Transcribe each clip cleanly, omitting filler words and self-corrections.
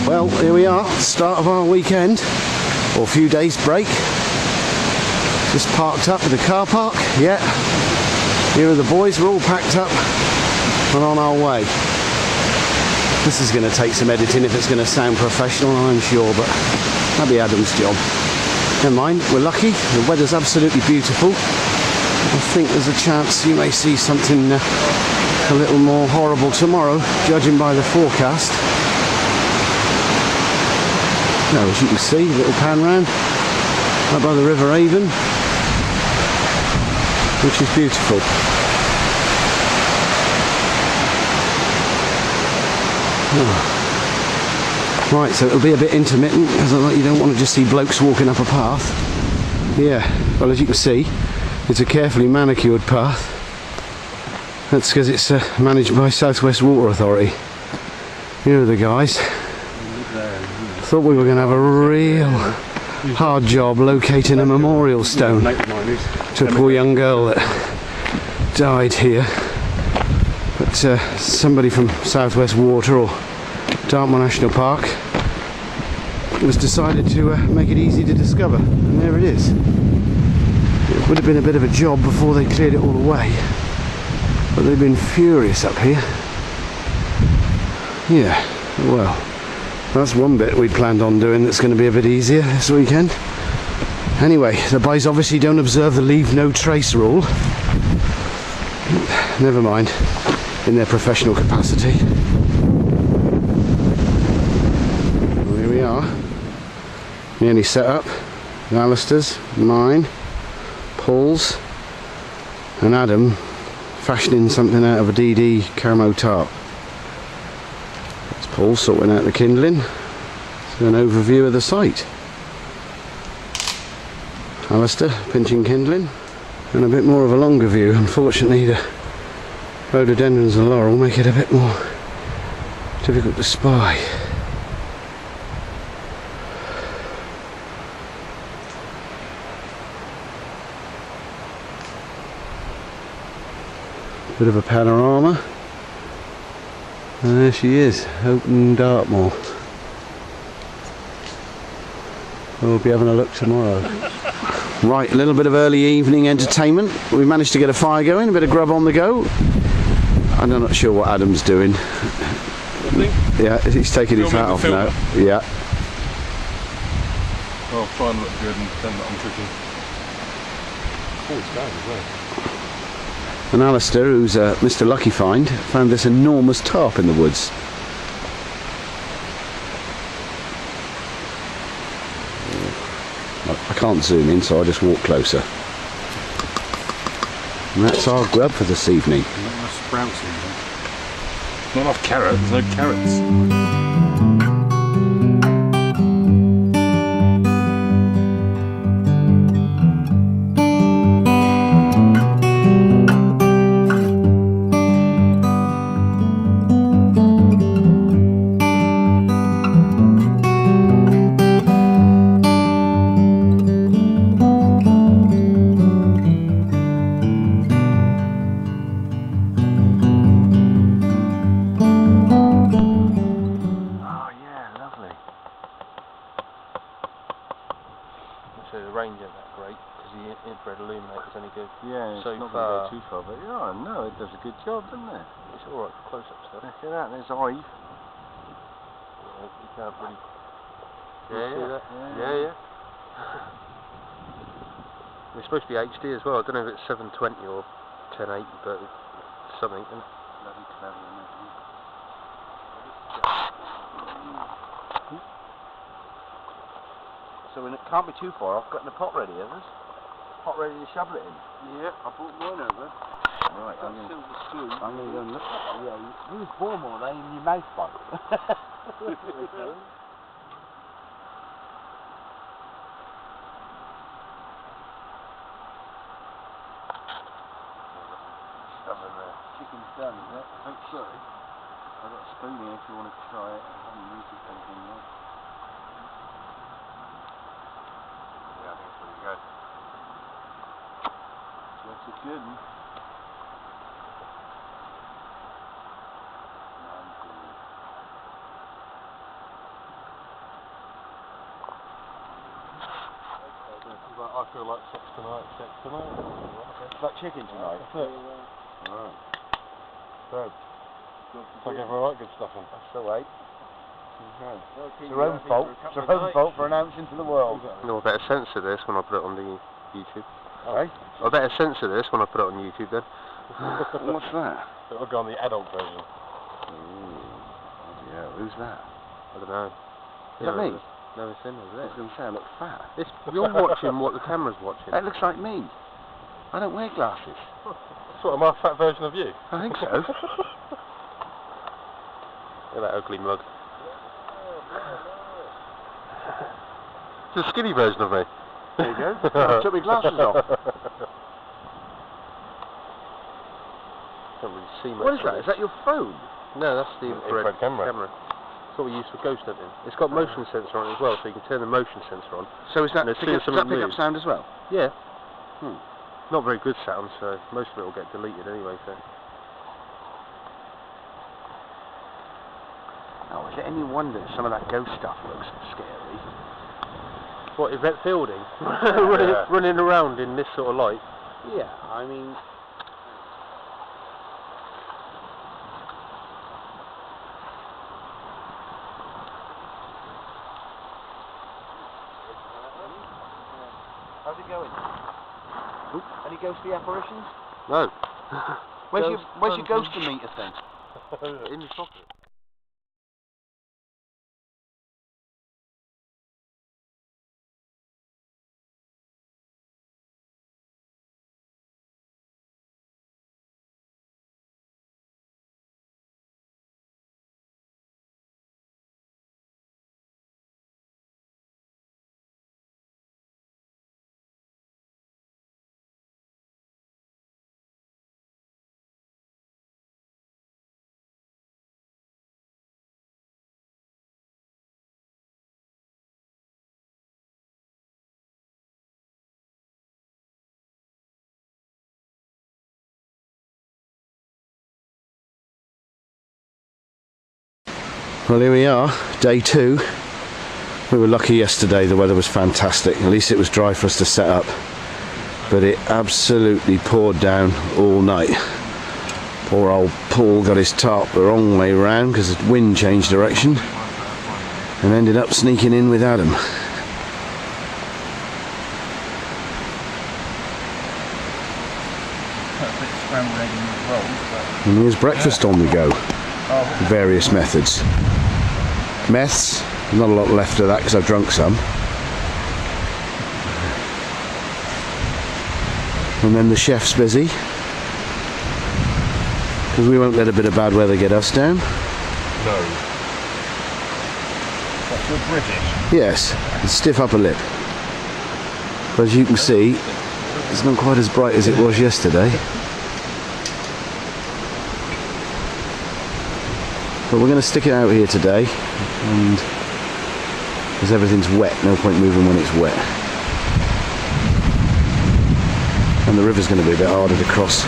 Well, here we are, start of our weekend, or a few days break. Just parked up at the car park, yeah. Here are the boys, we're all packed up and on our way. This is going to take some editing if it's going to sound professional, I'm sure, but that'll be Adam's job. Never mind, we're lucky, the weather's absolutely beautiful. I think there's a chance you may see something a little more horrible tomorrow, judging by the forecast. Now, as you can see, a little pan round up by the River Avon, which is beautiful. Oh. Right, so it'll be a bit intermittent because you don't want to just see blokes walking up a path. Yeah, well, as you can see, it's a carefully manicured path. That's because it's managed by South West Water Authority. Here are the guys. Thought we were going to have a real hard job locating a memorial stone to a poor young girl that died here. But somebody from South West Water or Dartmoor National Park was decided to make it easy to discover, and there it is. It would have been a bit of a job before they cleared it all away, but they've been furious up here. Yeah, well, that's one bit we'd planned on doing that's going to be a bit easier this weekend. Anyway, the boys obviously don't observe the leave no trace rule. Never mind, in their professional capacity. Well, here we are. Nearly set up. Alistair's, mine, Paul's, and Adam fashioning something out of a DD camo tarp. That's Paul sorting out the kindling. So an overview of the site. Alistair pinching kindling, and a bit more of a longer view. Unfortunately, the rhododendrons and laurel make it a bit more difficult to spy. Bit of a panorama, and there she is, open Dartmoor. We'll be having a look tomorrow. Right, a little bit of early evening entertainment. We managed to get a fire going, a bit of grub on the go. I'm not sure what Adam's doing. Yeah, he's taking his hat off now. Yeah. I'll try and look good and pretend that I'm cooking. Oh, it's bad as well. And Alistair, who's Mr. Lucky Find, found this enormous tarp in the woods. I can't zoom in, so I'll just walk closer. And that's our grub for this evening. Not enough sprouts in there. Not enough carrots, no carrots. So the range ain't that great because the infrared illuminator's only good. Yeah, so it's not far. going to go too far, but yeah, no, it does a good job, doesn't it? It's alright for close-up stuff. Look at that, there's Ive. Yeah, you can't really. Yeah, see that? Yeah. It's supposed to be HD as well. I don't know if it's 720 or 1080, but it's something. Isn't it? Bloody clever, isn't it? So when it can't be too far off, getting the pot ready, is it? Pot ready to shovel it in? Yeah, I brought mine over. Right, I'm going to go and look at it. Yeah, use four more then in your mouth bite. Chicken's done, is it? I think so. I've got a spoon here if you want to try it. I haven't used it anything yet. Yeah, I think it's pretty good. That's a good one. like, I feel like sex tonight. Okay. Like chicken tonight. That's it. Alright. So, it's like everyone like good stuff on. That's the way. Okay. It's your own fault. It's your own fault for announcing to the world. No, I better censor this when I put it on the YouTube. Alright. I better censor this when I put it on YouTube then. What's that? It'll go on the adult version. Ooh. Yeah, who's that? I don't know. Is that me? No, it's in, I is was it? going to say I look fat. You're watching what the camera's watching. That looks like me. I don't wear glasses. Sort of my fat version of you. I think so. Look at that ugly mug. It's a skinny version of me. There you go. I took my glasses off. Can't really see much. What is that? Is that your phone? No, that's the infrared camera. It's what we use for ghost hunting. It's got motion sensor on it as well, so you can turn the motion sensor on. So is that And as pick soon up, as does that something pick up moves- sound as well? Yeah. Hmm. Not very good sound, so most of it will get deleted anyway. So. Oh, is it any wonder some of that ghost stuff looks scary? What, Yvette Fielding? Yeah. running around in this sort of light? Yeah, I mean... How's it going? Oop. Any ghostly apparitions? No. Where's your ghost meter thing? In the socket. Well, here we are, day 2. We were lucky yesterday, the weather was fantastic. At least it was dry for us to set up. But it absolutely poured down all night. Poor old Paul got his tarp the wrong way round because the wind changed direction and ended up sneaking in with Adam. And here's breakfast on the go. Various methods. Meths, not a lot left of that because I've drunk some. And then the chef's busy because we won't let a bit of bad weather get us down. No. But you're British. Yes, and stiff upper lip. But as you can see, it's not quite as bright as it was yesterday. But we're going to stick it out here today, and because everything's wet, no point moving when it's wet. And the river's going to be a bit harder to cross.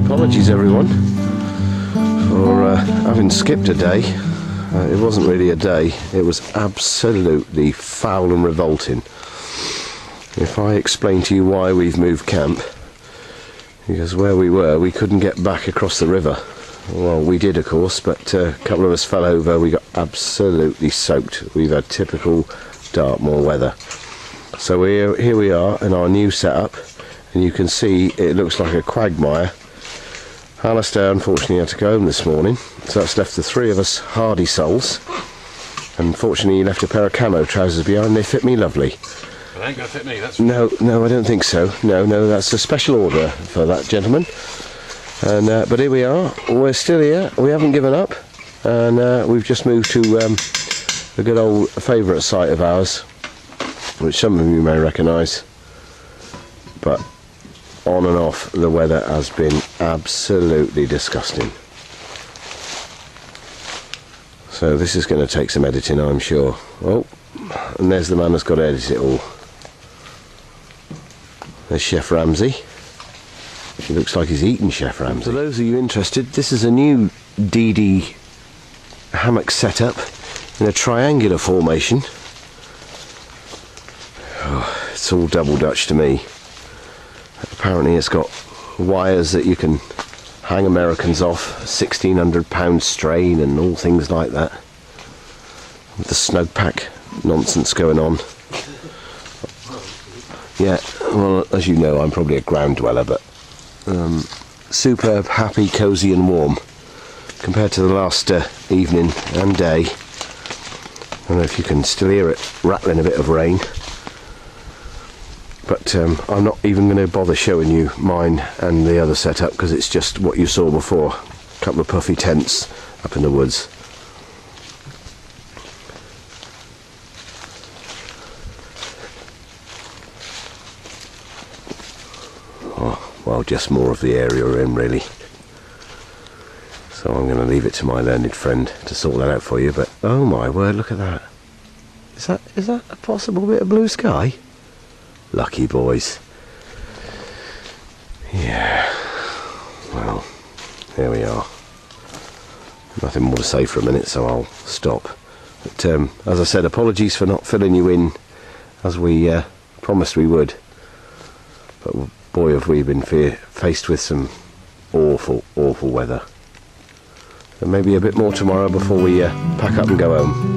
Apologies everyone for having skipped a day. It wasn't really a day, it was absolutely foul and revolting. If I explain to you why we've moved camp, because where we were we couldn't get back across the river. Well, we did of course, but a couple of us fell over, we got absolutely soaked. We've had typical Dartmoor weather. So here we are in our new setup, and you can see it looks like a quagmire. Alistair unfortunately had to go home this morning, so that's left the 3 of us hardy souls. Unfortunately he left a pair of camo trousers behind, they fit me lovely. They ain't gonna fit me, that's No, I don't think so. No, that's a special order for that gentleman. And but here we are, we're still here, we haven't given up, and we've just moved to a good old favourite site of ours, which some of you may recognise, but on and off, the weather has been absolutely disgusting. So this is going to take some editing, I'm sure. Oh, and there's the man that's got to edit it all. There's Chef Ramsay. He looks like he's eating Chef Ramsay. For those of you interested, this is a new DD hammock setup in a triangular formation. Oh, it's all double Dutch to me. Apparently it's got wires that you can hang Americans off, 1,600 pound strain and all things like that. With the snug pack nonsense going on. Yeah, well, as you know, I'm probably a ground dweller, but superb, happy, cosy and warm compared to the last evening and day. I don't know if you can still hear it rattling a bit of rain, but I'm not even going to bother showing you mine and the other setup because it's just what you saw before, a couple of puffy tents up in the woods. Well, just more of the area we're in, really. So I'm going to leave it to my learned friend to sort that out for you. But oh my word, look at that! Is that a possible bit of blue sky? Lucky boys. Yeah. Well, there we are. Nothing more to say for a minute, so I'll stop. But as I said, apologies for not filling you in as we promised we would. But boy, have we been faced with some awful, awful weather. And maybe a bit more tomorrow before we pack up and go home.